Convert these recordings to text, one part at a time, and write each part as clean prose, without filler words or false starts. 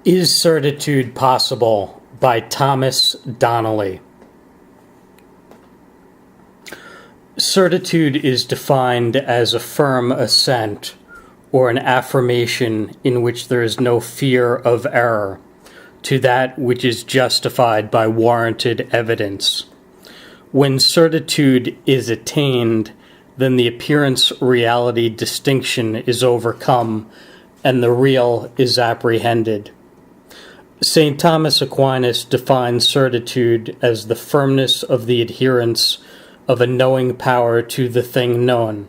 Is Certitude Possible? By Thomas Donnelly. Certitude is defined as a firm assent or an affirmation in which there is no fear of error to that which is justified by warranted evidence. When certitude is attained, then the appearance-reality distinction is overcome and the real is apprehended. St. Thomas Aquinas defines certitude as the firmness of the adherence of a knowing power to the thing known.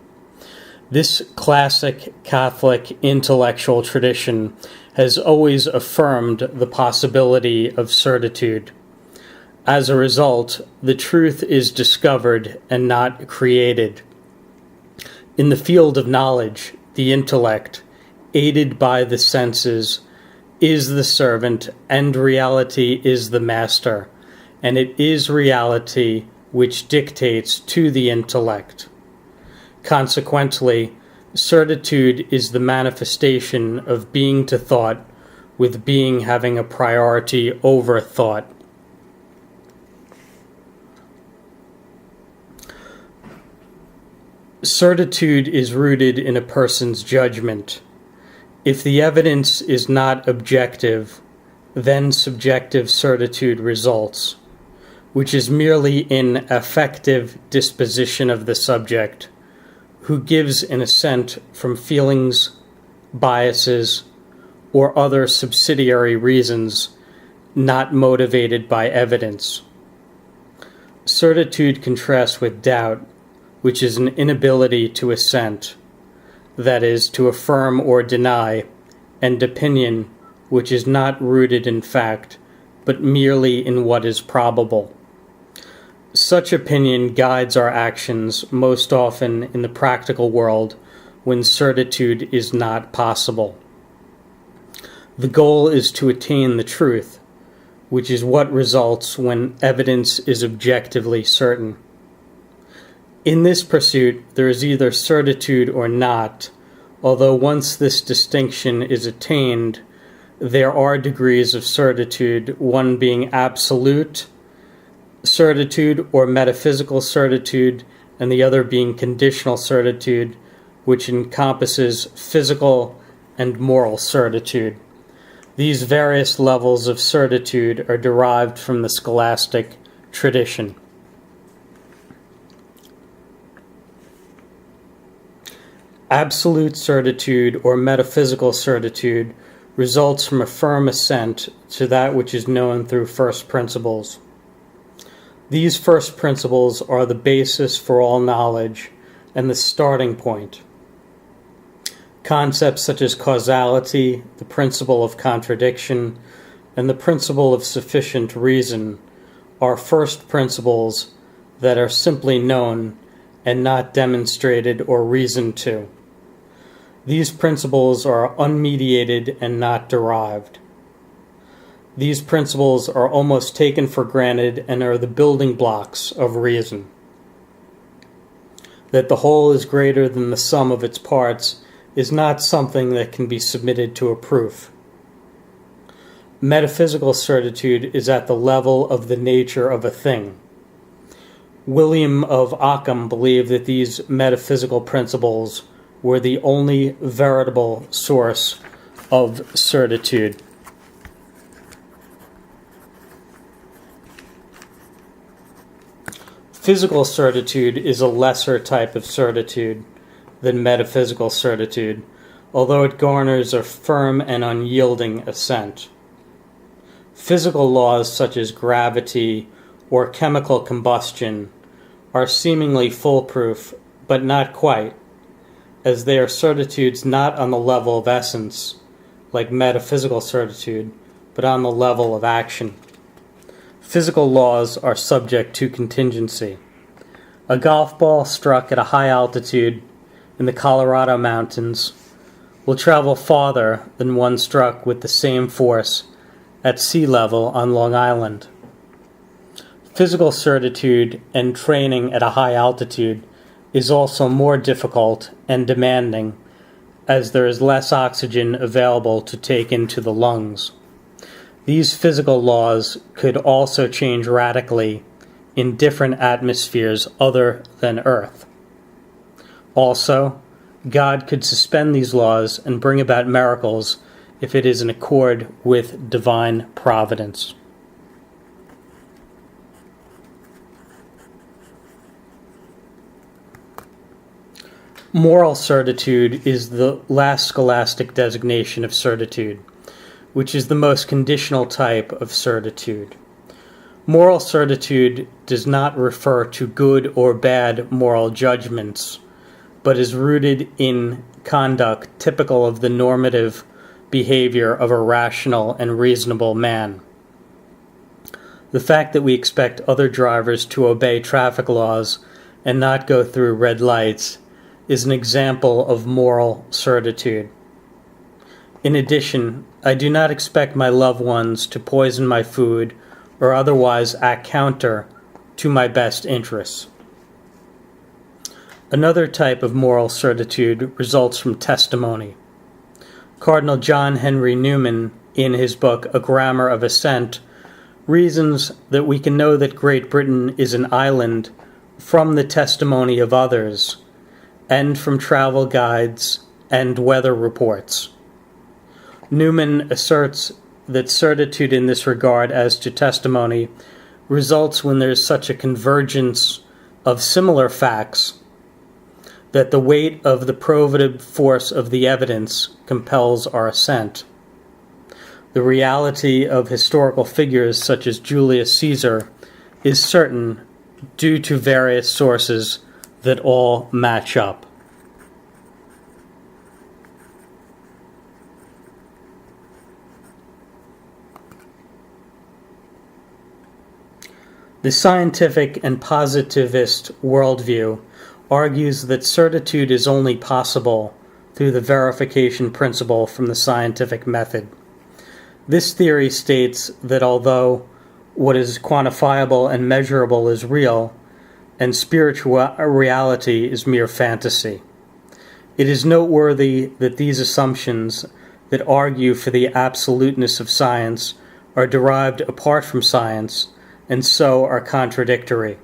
This classic Catholic intellectual tradition has always affirmed the possibility of certitude. As a result, the truth is discovered and not created. In the field of knowledge, the intellect, aided by the senses, is the servant, and reality is the master, and it is reality which dictates to the intellect. Consequently, certitude is the manifestation of being to thought, with being having a priority over thought. Certitude is rooted in a person's judgment. If the evidence is not objective, then subjective certitude results, which is merely an affective disposition of the subject, who gives an assent from feelings, biases, or other subsidiary reasons not motivated by evidence. Certitude contrasts with doubt, which is an inability to assent, that is, to affirm or deny, and opinion, which is not rooted in fact, but merely in what is probable. Such opinion guides our actions most often in the practical world when certitude is not possible. The goal is to attain the truth, which is what results when evidence is objectively certain. In this pursuit, there is either certitude or not, although once this distinction is attained, there are degrees of certitude, one being absolute certitude or metaphysical certitude, and the other being conditional certitude, which encompasses physical and moral certitude. These various levels of certitude are derived from the scholastic tradition. Absolute certitude or metaphysical certitude results from a firm assent to that which is known through first principles. These first principles are the basis for all knowledge and the starting point. Concepts such as causality, the principle of contradiction, and the principle of sufficient reason are first principles that are simply known and not demonstrated or reasoned to. These principles are unmediated and not derived. These principles are almost taken for granted and are the building blocks of reason. That the whole is greater than the sum of its parts is not something that can be submitted to a proof. Metaphysical certitude is at the level of the nature of a thing. William of Ockham believed that these metaphysical principles were the only veritable source of certitude. Physical certitude is a lesser type of certitude than metaphysical certitude, although it garners a firm and unyielding assent. Physical laws such as gravity or chemical combustion are seemingly foolproof, but not quite, as they are certitudes not on the level of essence, like metaphysical certitude, but on the level of action. Physical laws are subject to contingency. A golf ball struck at a high altitude in the Colorado mountains will travel farther than one struck with the same force at sea level on Long Island. Physical certitude and training at a high altitude is also more difficult and demanding, as there is less oxygen available to take into the lungs. these physical laws could also change radically in different atmospheres other than Earth. Also, God could suspend these laws and bring about miracles if it is in accord with divine providence. Moral certitude is the last scholastic designation of certitude, which is the most conditional type of certitude. Moral certitude does not refer to good or bad moral judgments, but is rooted in conduct typical of the normative behavior of a rational and reasonable man. The fact that we expect other drivers to obey traffic laws and not go through red lights is an example of moral certitude. In addition, I do not expect my loved ones to poison my food or otherwise act counter to my best interests. Another type of moral certitude results from testimony. Cardinal John Henry Newman, in his book A Grammar of Assent, reasons that we can know that Great Britain is an island from the testimony of others and from travel guides and weather reports. Newman asserts that certitude in this regard as to testimony results when there is such a convergence of similar facts that the weight of the probative force of the evidence compels our assent. The reality of historical figures such as Julius Caesar is certain due to various sources that all match up. The scientific and positivist worldview argues that certitude is only possible through the verification principle from the scientific method. This theory states that although what is quantifiable and measurable is real, and spiritual reality is mere fantasy, it is noteworthy that these assumptions that argue for the absoluteness of science are derived apart from science, and so are contradictory.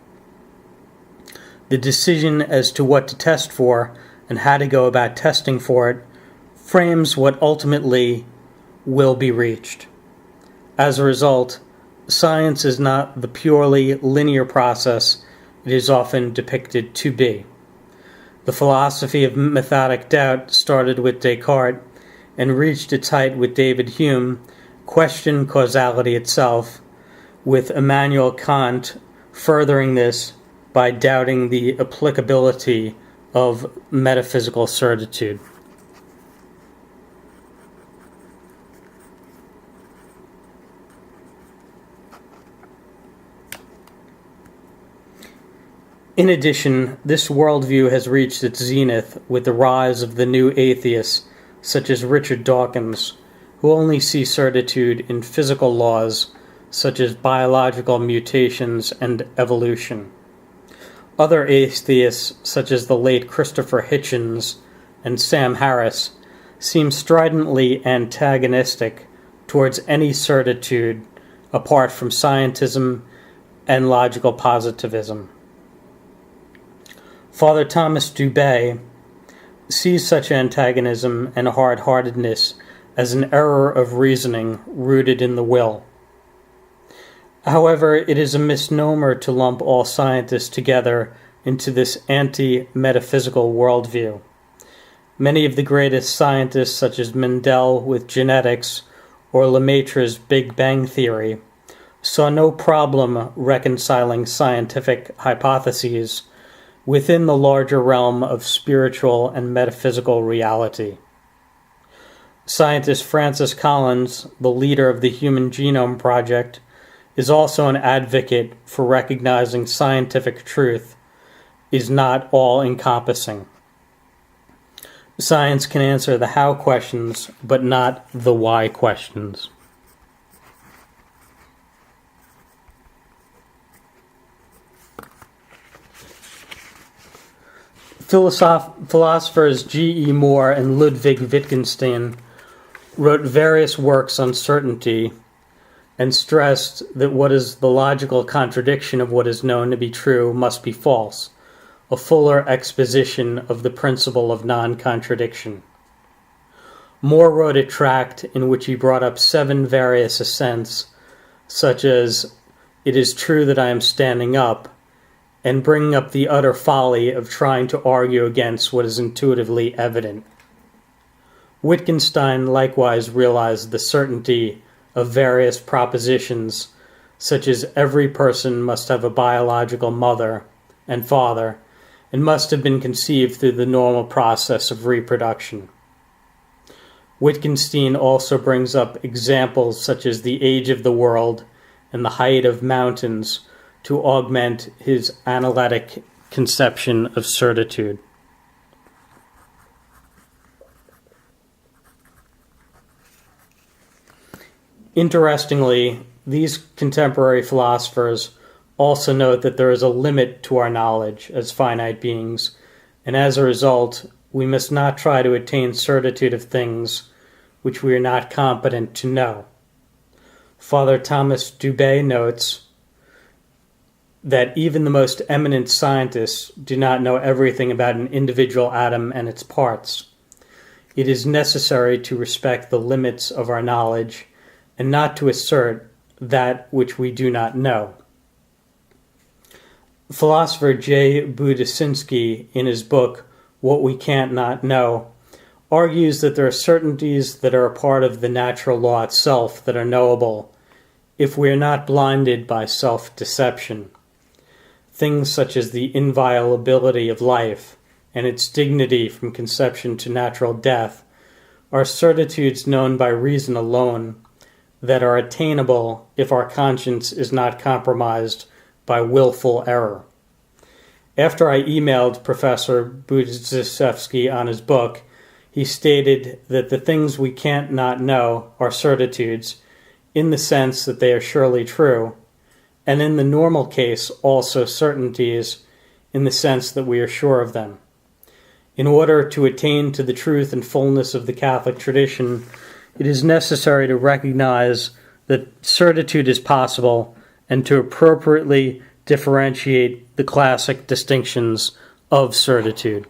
The decision as to what to test for and how to go about testing for it frames what ultimately will be reached. As a result, science is not the purely linear process it is often depicted to be. The philosophy of methodic doubt started with Descartes and reached its height with David Hume, questioned causality itself, with Immanuel Kant furthering this by doubting the applicability of metaphysical certitude. In addition, this worldview has reached its zenith with the rise of the new atheists, such as Richard Dawkins, who only see certitude in physical laws such as biological mutations and evolution. Other atheists, such as the late Christopher Hitchens and Sam Harris, seem stridently antagonistic towards any certitude apart from scientism and logical positivism. Father Thomas Dubay sees such antagonism and hard-heartedness as an error of reasoning rooted in the will. However, it is a misnomer to lump all scientists together into this anti-metaphysical worldview. Many of the greatest scientists, such as Mendel with genetics or Lemaitre's Big Bang Theory, saw no problem reconciling scientific hypotheses within the larger realm of spiritual and metaphysical reality. Scientist Francis Collins, the leader of the Human Genome Project, is also an advocate for recognizing scientific truth is not all-encompassing. Science can answer the how questions, but not the why questions. Philosophers G.E. Moore and Ludwig Wittgenstein wrote various works on certainty, and stressed that what is the logical contradiction of what is known to be true must be false, a fuller exposition of the principle of non-contradiction. More wrote a tract in which he brought up 7 various assents, such as, "It is true that I am standing up," and bringing up the utter folly of trying to argue against what is intuitively evident. Wittgenstein likewise realized the certainty of various propositions, such as every person must have a biological mother and father, and must have been conceived through the normal process of reproduction. Wittgenstein also brings up examples such as the age of the world and the height of mountains to augment his analytic conception of certitude. Interestingly, these contemporary philosophers also note that there is a limit to our knowledge as finite beings, and as a result, we must not try to attain certitude of things which we are not competent to know. Father Thomas Dubé notes that even the most eminent scientists do not know everything about an individual atom and its parts. It is necessary to respect the limits of our knowledge and not to assert that which we do not know. Philosopher J. Budisinski, in his book What We Can't Not Know, argues that there are certainties that are a part of the natural law itself that are knowable if we are not blinded by self-deception. Things such as the inviolability of life and its dignity from conception to natural death are certitudes known by reason alone that are attainable if our conscience is not compromised by willful error. After I emailed Professor Budisinski on his book, he stated that the things we can't not know are certitudes in the sense that they are surely true, and in the normal case also certainties in the sense that we are sure of them. In order to attain to the truth and fullness of the Catholic tradition, it is necessary to recognize that certitude is possible and to appropriately differentiate the classic distinctions of certitude.